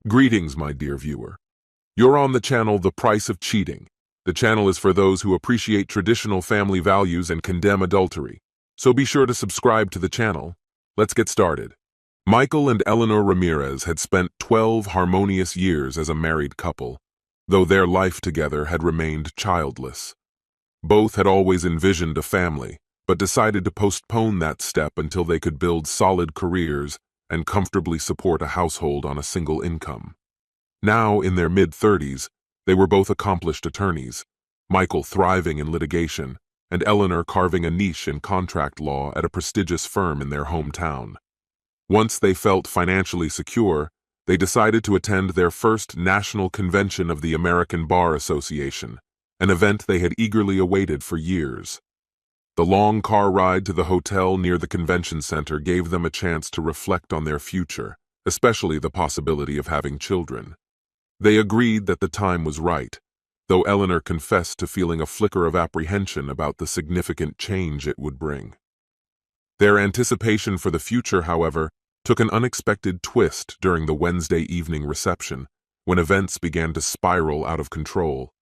Greetings, my dear viewer. You're on the channel The Price of Cheating. The channel is for those who appreciate traditional family values and condemn adultery. So be sure to subscribe to the channel. Let's get started. Michael and Eleanor Ramirez had spent 12 harmonious years as a married couple, though their life together had remained childless. Both had always envisioned a family, but decided to postpone that step until they could build solid careers and comfortably support a household on a single income. Now, in their mid-30s, they were both accomplished attorneys, Michael thriving in litigation, and Eleanor carving a niche in contract law at a prestigious firm in their hometown. Once they felt financially secure, they decided to attend their first national convention of the American Bar Association, an event they had eagerly awaited for years. The long car ride to the hotel near the convention center gave them a chance to reflect on their future, especially the possibility of having children. They agreed that the time was right, though Eleanor confessed to feeling a flicker of apprehension about the significant change it would bring. Their anticipation for the future, however, took an unexpected twist during the Wednesday evening reception, when events began to spiral out of control.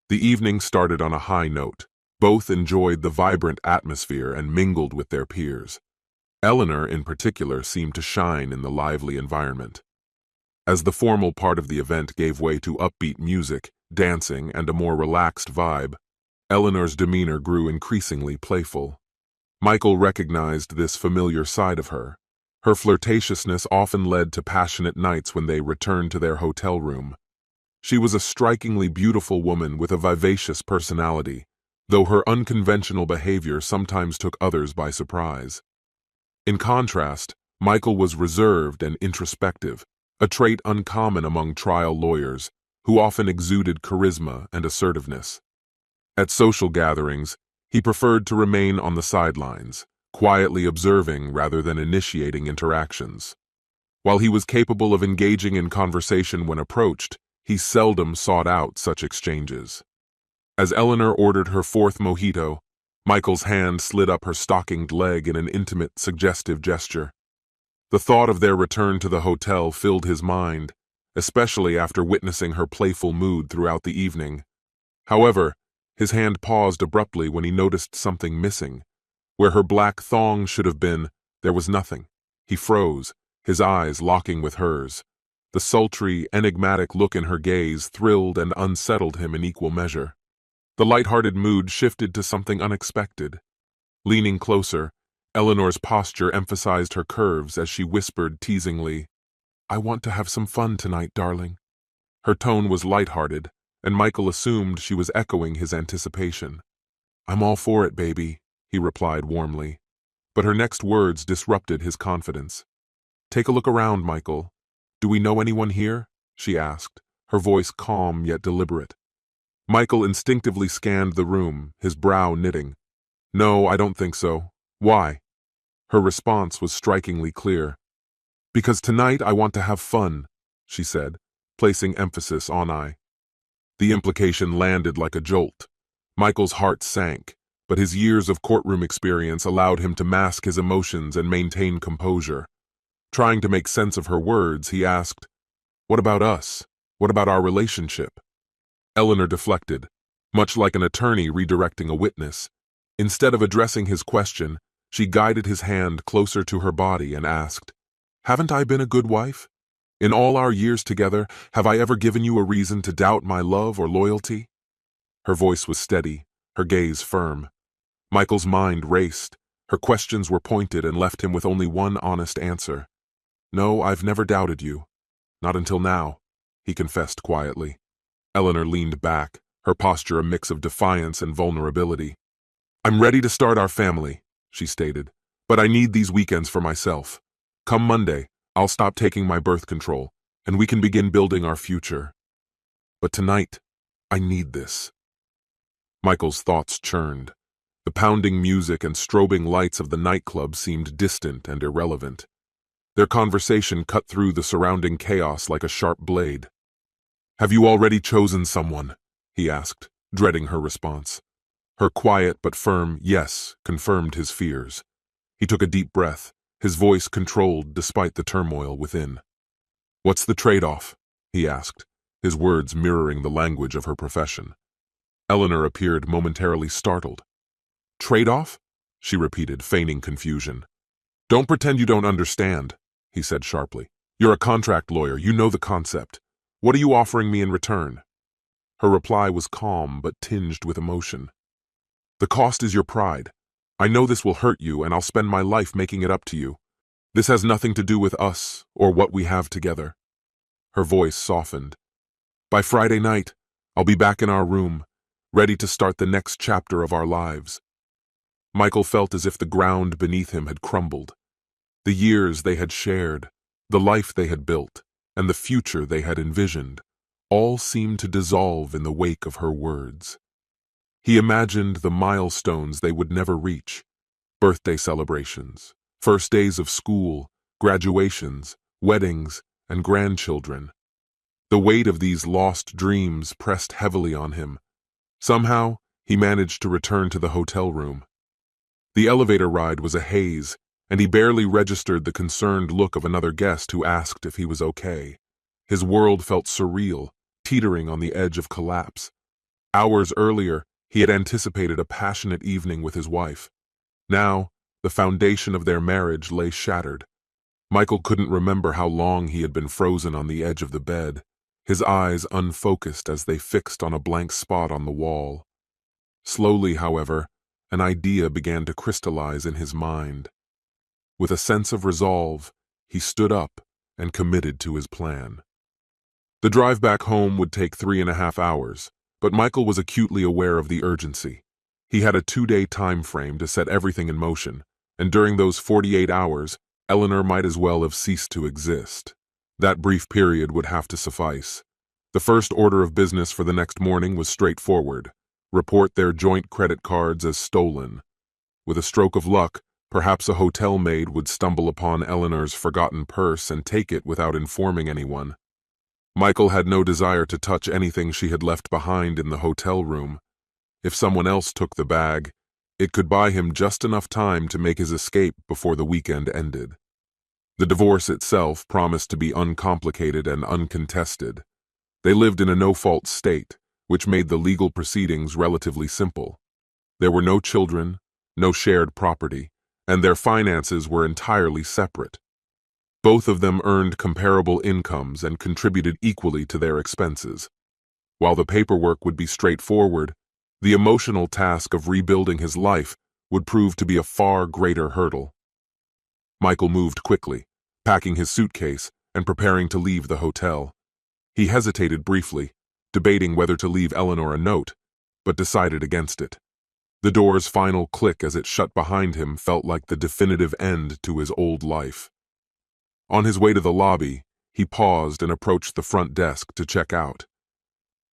The evening started on a high note. Both enjoyed the vibrant atmosphere and mingled with their peers. Eleanor, in particular, seemed to shine in the lively environment. As the formal part of the event gave way to upbeat music, dancing, and a more relaxed vibe, Eleanor's demeanor grew increasingly playful. Michael recognized this familiar side of her. Her flirtatiousness often led to passionate nights when they returned to their hotel room. She was a strikingly beautiful woman with a vivacious personality, though her unconventional behavior sometimes took others by surprise. In contrast, Michael was reserved and introspective, a trait uncommon among trial lawyers, who often exuded charisma and assertiveness. At social gatherings, he preferred to remain on the sidelines, quietly observing rather than initiating interactions. While he was capable of engaging in conversation when approached, he seldom sought out such exchanges. As Eleanor ordered her fourth mojito, Michael's hand slid up her stockinged leg in an intimate, suggestive gesture. The thought of their return to the hotel filled his mind, especially after witnessing her playful mood throughout the evening. However, his hand paused abruptly when he noticed something missing. Where her black thong should have been, there was nothing. He froze, his eyes locking with hers. The sultry, enigmatic look in her gaze thrilled and unsettled him in equal measure. The light-hearted mood shifted to something unexpected. Leaning closer, Eleanor's posture emphasized her curves as she whispered teasingly, "I want to have some fun tonight, darling." Her tone was light-hearted, and Michael assumed she was echoing his anticipation. "I'm all for it, baby," he replied warmly. But her next words disrupted his confidence. "Take a look around, Michael. Do we know anyone here?" she asked, her voice calm yet deliberate. Michael instinctively scanned the room, his brow knitting. "No, I don't think so. Why?" Her response was strikingly clear. "Because tonight I want to have fun," she said, placing emphasis on I. The implication landed like a jolt. Michael's heart sank, but his years of courtroom experience allowed him to mask his emotions and maintain composure. Trying to make sense of her words, he asked, "What about us? What about our relationship?" Eleanor deflected, much like an attorney redirecting a witness. Instead of addressing his question, she guided his hand closer to her body and asked, "Haven't I been a good wife? In all our years together, have I ever given you a reason to doubt my love or loyalty?" Her voice was steady, her gaze firm. Michael's mind raced. Her questions were pointed and left him with only one honest answer. "No, I've never doubted you. Not until now," he confessed quietly. Eleanor leaned back, her posture a mix of defiance and vulnerability. "I'm ready to start our family," she stated, "but I need these weekends for myself. Come Monday, I'll stop taking my birth control, and we can begin building our future. But tonight, I need this." Michael's thoughts churned. The pounding music and strobing lights of the nightclub seemed distant and irrelevant. Their conversation cut through the surrounding chaos like a sharp blade. "Have you already chosen someone?" he asked, dreading her response. Her quiet but firm yes confirmed his fears. He took a deep breath, his voice controlled despite the turmoil within. "What's the trade-off?" he asked, his words mirroring the language of her profession. Eleanor appeared momentarily startled. "Trade-off?" she repeated, feigning confusion. "Don't pretend you don't understand," he said sharply. "You're a contract lawyer, you know the concept. What are you offering me in return?" Her reply was calm but tinged with emotion. "The cost is your pride. I know this will hurt you, and I'll spend my life making it up to you. This has nothing to do with us or what we have together." Her voice softened. "By Friday night, I'll be back in our room, ready to start the next chapter of our lives." Michael felt as if the ground beneath him had crumbled. The years they had shared, the life they had built, and the future they had envisioned, all seemed to dissolve in the wake of her words. He imagined the milestones they would never reach: birthday celebrations, first days of school, graduations, weddings, and grandchildren. The weight of these lost dreams pressed heavily on him. Somehow, he managed to return to the hotel room. The elevator ride was a haze, and he barely registered the concerned look of another guest who asked if he was okay. His world felt surreal, teetering on the edge of collapse. Hours earlier, he had anticipated a passionate evening with his wife. Now, the foundation of their marriage lay shattered. Michael couldn't remember how long he had been frozen on the edge of the bed, his eyes unfocused as they fixed on a blank spot on the wall. Slowly, however, an idea began to crystallize in his mind. With a sense of resolve, he stood up and committed to his plan. The drive back home would take 3.5 hours, but Michael was acutely aware of the urgency. He had a 2-day time frame to set everything in motion, and during those 48 hours, Eleanor might as well have ceased to exist. That brief period would have to suffice. The first order of business for the next morning was straightforward: report their joint credit cards as stolen. With a stroke of luck, perhaps a hotel maid would stumble upon Eleanor's forgotten purse and take it without informing anyone. Michael had no desire to touch anything she had left behind in the hotel room. If someone else took the bag, it could buy him just enough time to make his escape before the weekend ended. The divorce itself promised to be uncomplicated and uncontested. They lived in a no-fault state, which made the legal proceedings relatively simple. There were no children, no shared property, and their finances were entirely separate. Both of them earned comparable incomes and contributed equally to their expenses. While the paperwork would be straightforward, the emotional task of rebuilding his life would prove to be a far greater hurdle. Michael moved quickly, packing his suitcase and preparing to leave the hotel. He hesitated briefly, debating whether to leave Eleanor a note, but decided against it. The door's final click as it shut behind him felt like the definitive end to his old life. On his way to the lobby, he paused and approached the front desk to check out.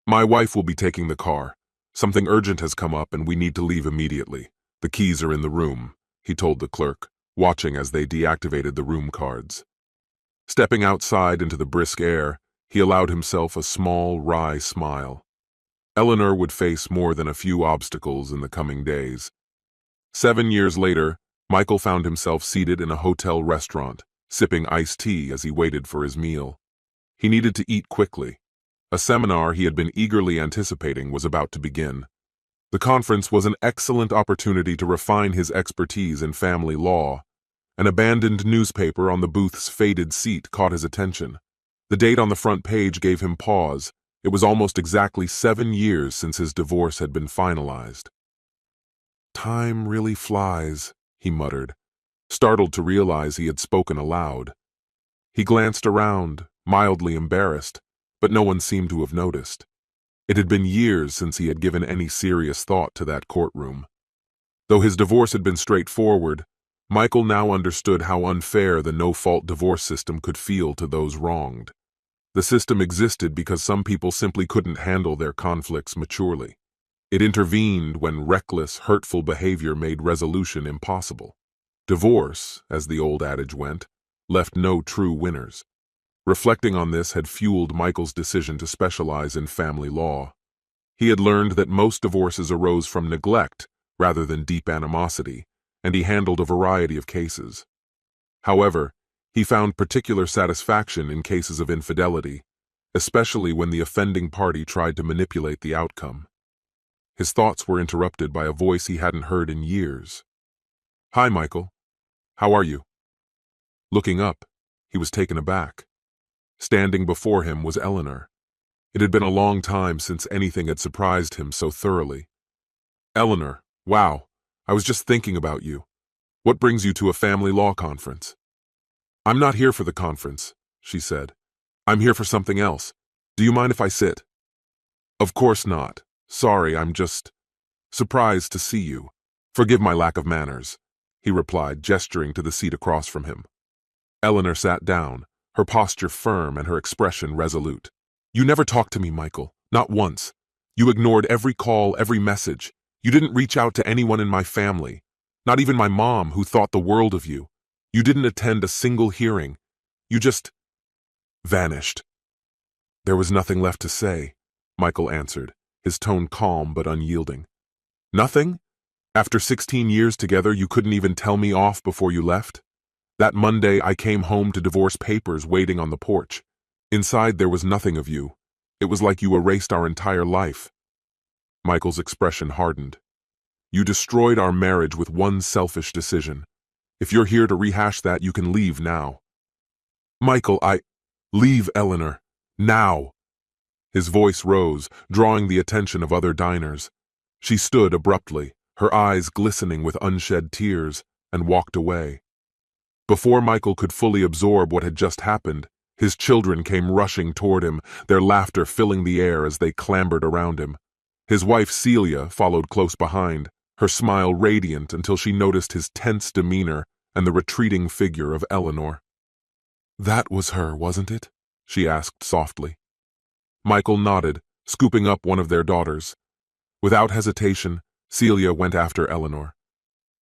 "My wife will be taking the car. Something urgent has come up and we need to leave immediately. The keys are in the room," he told the clerk, watching as they deactivated the room cards. Stepping outside into the brisk air, he allowed himself a small, wry smile. Eleanor would face more than a few obstacles in the coming days. 7 years later, Michael found himself seated in a hotel restaurant, sipping iced tea as he waited for his meal. He needed to eat quickly. A seminar he had been eagerly anticipating was about to begin. The conference was an excellent opportunity to refine his expertise in family law. An abandoned newspaper on the booth's faded seat caught his attention. The date on the front page gave him pause. It was almost exactly 7 years since his divorce had been finalized. "Time really flies," he muttered, startled to realize he had spoken aloud. He glanced around, mildly embarrassed, but no one seemed to have noticed. It had been years since he had given any serious thought to that courtroom. Though his divorce had been straightforward, Michael now understood how unfair the no-fault divorce system could feel to those wronged. The system existed because some people simply couldn't handle their conflicts maturely. It intervened when reckless, hurtful behavior made resolution impossible. Divorce, as the old adage went, left no true winners. Reflecting on this had fueled Michael's decision to specialize in family law. He had learned that most divorces arose from neglect rather than deep animosity, and he handled a variety of cases. However, He found particular satisfaction in cases of infidelity, especially when the offending party tried to manipulate the outcome. His thoughts were interrupted by a voice he hadn't heard in years. "Hi, Michael. How are you?" Looking up, he was taken aback. Standing before him was Eleanor. It had been a long time since anything had surprised him so thoroughly. "Eleanor, wow, I was just thinking about you. What brings you to a family law conference?" "I'm not here for the conference," she said. "I'm here for something else. Do you mind if I sit?" "Of course not. Sorry, I'm just surprised to see you. Forgive my lack of manners," he replied, gesturing to the seat across from him. Eleanor sat down, her posture firm and her expression resolute. "You never talked to me, Michael. Not once. You ignored every call, every message. You didn't reach out to anyone in my family. Not even my mom, who thought the world of you. You didn't attend a single hearing. You just vanished." "There was nothing left to say," Michael answered, his tone calm but unyielding. "Nothing? After 16 years together, you couldn't even tell me off before you left? That Monday, I came home to divorce papers waiting on the porch. Inside, there was nothing of you. It was like you erased our entire life." Michael's expression hardened. "You destroyed our marriage with one selfish decision. If you're here to rehash that, you can leave now." "Michael, Leave, Eleanor. Now." His voice rose, drawing the attention of other diners. She stood abruptly, her eyes glistening with unshed tears, and walked away. Before Michael could fully absorb what had just happened, his children came rushing toward him, their laughter filling the air as they clambered around him. His wife Celia followed close behind, her smile radiant until she noticed his tense demeanor and the retreating figure of Eleanor. "That was her, wasn't it?" she asked softly. Michael nodded, scooping up one of their daughters. Without hesitation, Celia went after Eleanor.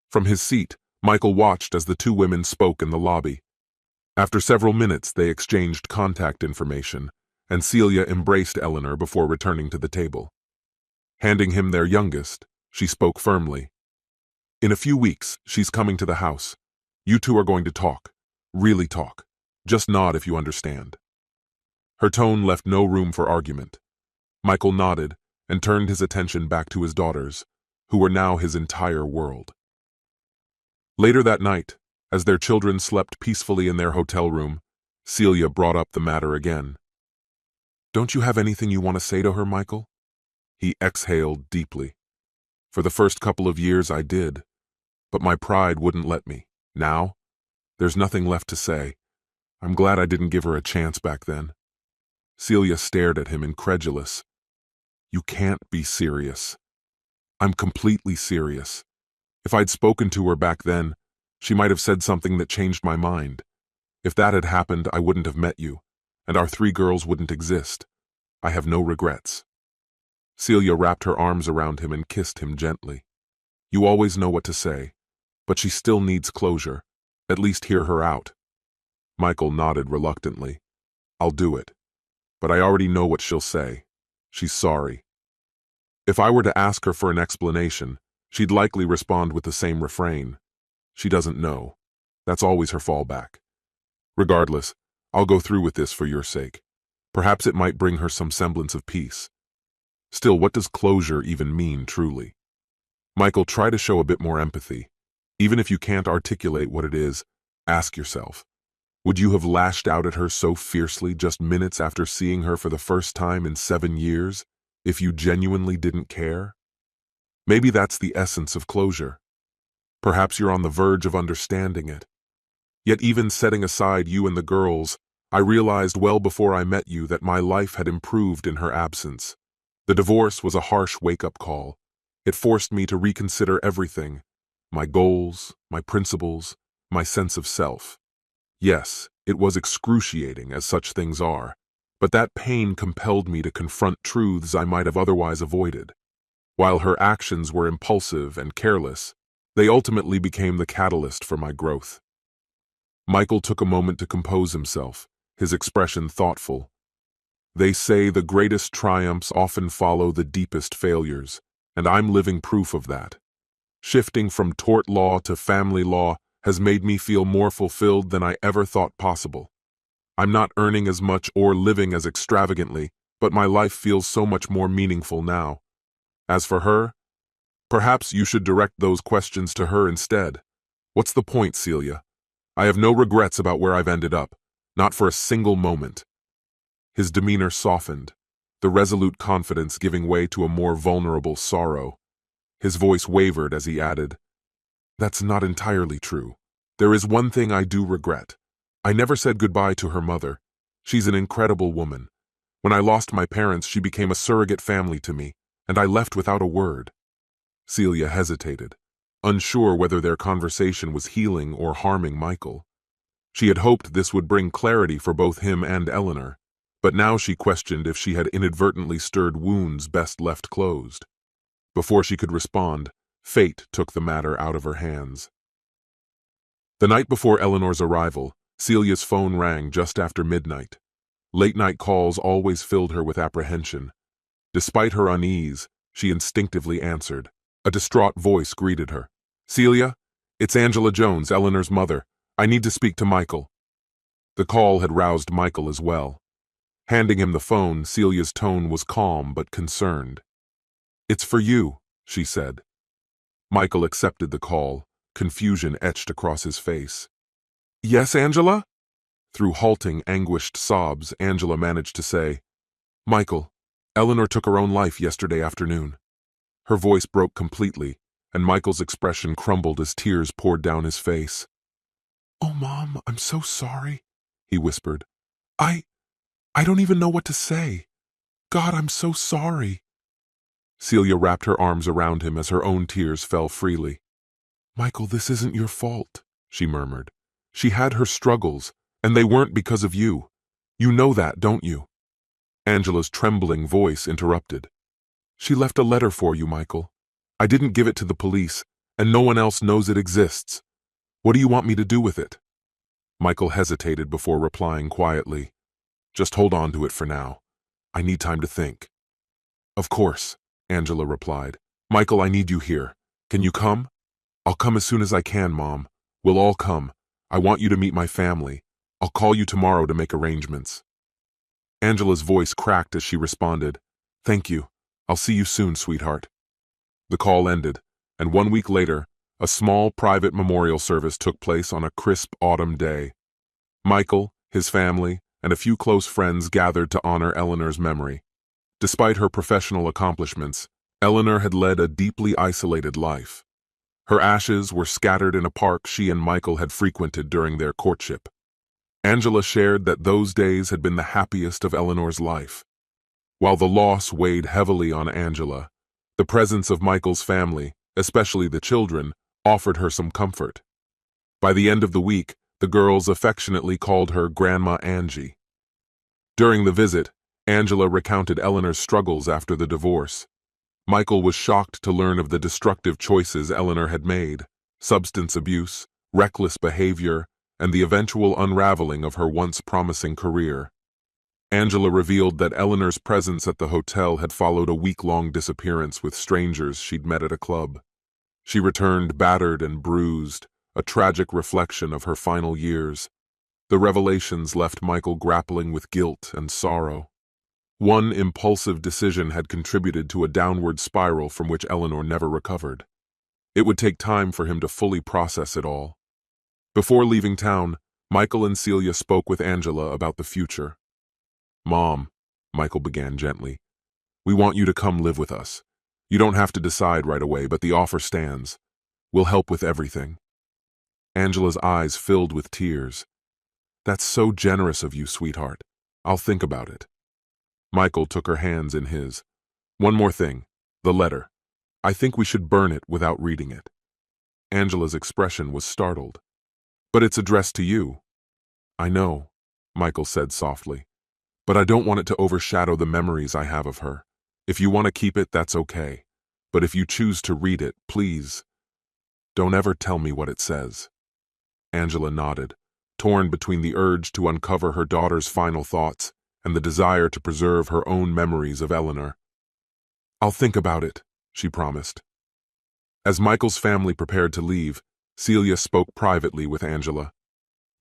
From his seat, Michael watched as the two women spoke in the lobby. After several minutes, they exchanged contact information, and Celia embraced Eleanor before returning to the table. Handing him their youngest, she spoke firmly. "In a few weeks, she's coming to the house. You two are going to talk. Really talk. Just nod if you understand." Her tone left no room for argument. Michael nodded and turned his attention back to his daughters, who were now his entire world. Later that night, as their children slept peacefully in their hotel room, Celia brought up the matter again. "Don't you have anything you want to say to her, Michael?" He exhaled deeply. "For the first couple of years I did, but my pride wouldn't let me. Now, there's nothing left to say. I'm glad I didn't give her a chance back then." Celia stared at him, incredulous. "You can't be serious." "I'm completely serious. If I'd spoken to her back then, she might have said something that changed my mind. If that had happened, I wouldn't have met you, and our 3 girls wouldn't exist. I have no regrets." Celia wrapped her arms around him and kissed him gently. "You always know what to say, but she still needs closure. At least hear her out." Michael nodded reluctantly. "I'll do it. But I already know what she'll say. She's sorry." If I were to ask her for an explanation, she'd likely respond with the same refrain. She doesn't know. That's always her fallback. Regardless, I'll go through with this for your sake. Perhaps it might bring her some semblance of peace. Still, what does closure even mean, truly? Michael, try to show a bit more empathy. Even if you can't articulate what it is, ask yourself, would you have lashed out at her so fiercely just minutes after seeing her for the first time in 7 years, if you genuinely didn't care? Maybe that's the essence of closure. Perhaps you're on the verge of understanding it. Yet even setting aside you and the girls, I realized well before I met you that my life had improved in her absence. The divorce was a harsh wake-up call. It forced me to reconsider everything, my goals, my principles, my sense of self. Yes, it was excruciating, as such things are, but that pain compelled me to confront truths I might have otherwise avoided. While her actions were impulsive and careless, they ultimately became the catalyst for my growth. Michael took a moment to compose himself, his expression thoughtful. They say the greatest triumphs often follow the deepest failures, and I'm living proof of that. Shifting from tort law to family law has made me feel more fulfilled than I ever thought possible. I'm not earning as much or living as extravagantly, but my life feels so much more meaningful now. As for her, perhaps you should direct those questions to her instead. What's the point, Celia? I have no regrets about where I've ended up, not for a single moment. His demeanor softened, the resolute confidence giving way to a more vulnerable sorrow. His voice wavered as he added, "That's not entirely true. There is one thing I do regret. I never said goodbye to her mother. She's an incredible woman. When I lost my parents, she became a surrogate family to me, and I left without a word." Celia hesitated, unsure whether their conversation was healing or harming Michael. She had hoped this would bring clarity for both him and Eleanor, but now she questioned if she had inadvertently stirred wounds best left closed. Before she could respond, fate took the matter out of her hands. The night before Eleanor's arrival, Celia's phone rang just after midnight. Late-night calls always filled her with apprehension. Despite her unease, she instinctively answered. A distraught voice greeted her. "Celia, it's Angela Jones, Eleanor's mother. I need to speak to Michael." The call had roused Michael as well. Handing him the phone, Celia's tone was calm but concerned. "It's for you," she said. Michael accepted the call, confusion etched across his face. "Yes, Angela?" Through halting, anguished sobs, Angela managed to say, "Michael, Eleanor took her own life yesterday afternoon." Her voice broke completely, and Michael's expression crumbled as tears poured down his face. "Oh, Mom, I'm so sorry," he whispered. I don't even know what to say. God, I'm so sorry." Celia wrapped her arms around him as her own tears fell freely. "Michael, this isn't your fault," she murmured. "She had her struggles, and they weren't because of you. You know that, don't you?" Angela's trembling voice interrupted. "She left a letter for you, Michael. I didn't give it to the police, and no one else knows it exists. What do you want me to do with it?" Michael hesitated before replying quietly. "Just hold on to it for now. I need time to think." "Of course," Angela replied. "Michael, I need you here. Can you come?" "I'll come as soon as I can, Mom. We'll all come. I want you to meet my family. I'll call you tomorrow to make arrangements." Angela's voice cracked as she responded, "Thank you. I'll see you soon, sweetheart." The call ended, and 1 week later, a small private memorial service took place on a crisp autumn day. Michael, his family, and a few close friends gathered to honor Eleanor's memory. Despite her professional accomplishments, Eleanor had led a deeply isolated life. Her ashes were scattered in a park she and Michael had frequented during their courtship. Angela shared that those days had been the happiest of Eleanor's life. While the loss weighed heavily on Angela, the presence of Michael's family, especially the children, offered her some comfort. By the end of the week, the girls affectionately called her Grandma Angie. During the visit, Angela recounted Eleanor's struggles after the divorce. Michael was shocked to learn of the destructive choices Eleanor had made: substance abuse, reckless behavior, and the eventual unraveling of her once promising career. Angela revealed that Eleanor's presence at the hotel had followed a week-long disappearance with strangers she'd met at a club. She returned battered and bruised, a tragic reflection of her final years. The revelations left Michael grappling with guilt and sorrow. One impulsive decision had contributed to a downward spiral from which Eleanor never recovered. It would take time for him to fully process it all. Before leaving town, Michael and Celia spoke with Angela about the future. "Mom," Michael began gently, "we want you to come live with us. You don't have to decide right away, but the offer stands. We'll help with everything." Angela's eyes filled with tears. "That's so generous of you, sweetheart. I'll think about it." Michael took her hands in his. "One more thing, the letter. I think we should burn it without reading it." Angela's expression was startled. "But it's addressed to you." "I know," Michael said softly, "but I don't want it to overshadow the memories I have of her. If you want to keep it, that's okay. But if you choose to read it, please, don't ever tell me what it says." Angela nodded, torn between the urge to uncover her daughter's final thoughts and the desire to preserve her own memories of Eleanor. "I'll think about it," she promised. As Michael's family prepared to leave, Celia spoke privately with Angela.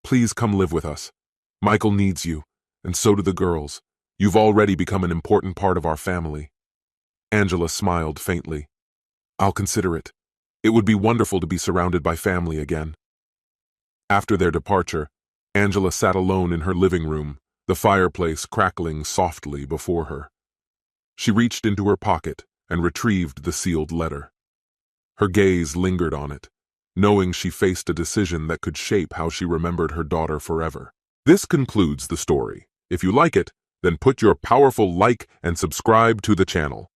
Please come live with us. Michael needs you, and so do the girls. You've already become an important part of our family. Angela smiled faintly. I'll consider it. It would be wonderful to be surrounded by family again. After their departure, Angela sat alone in her living room, the fireplace crackling softly before her. She reached into her pocket and retrieved the sealed letter. Her gaze lingered on it, knowing she faced a decision that could shape how she remembered her daughter forever. This concludes the story. If you like it, then put your powerful like and subscribe to the channel.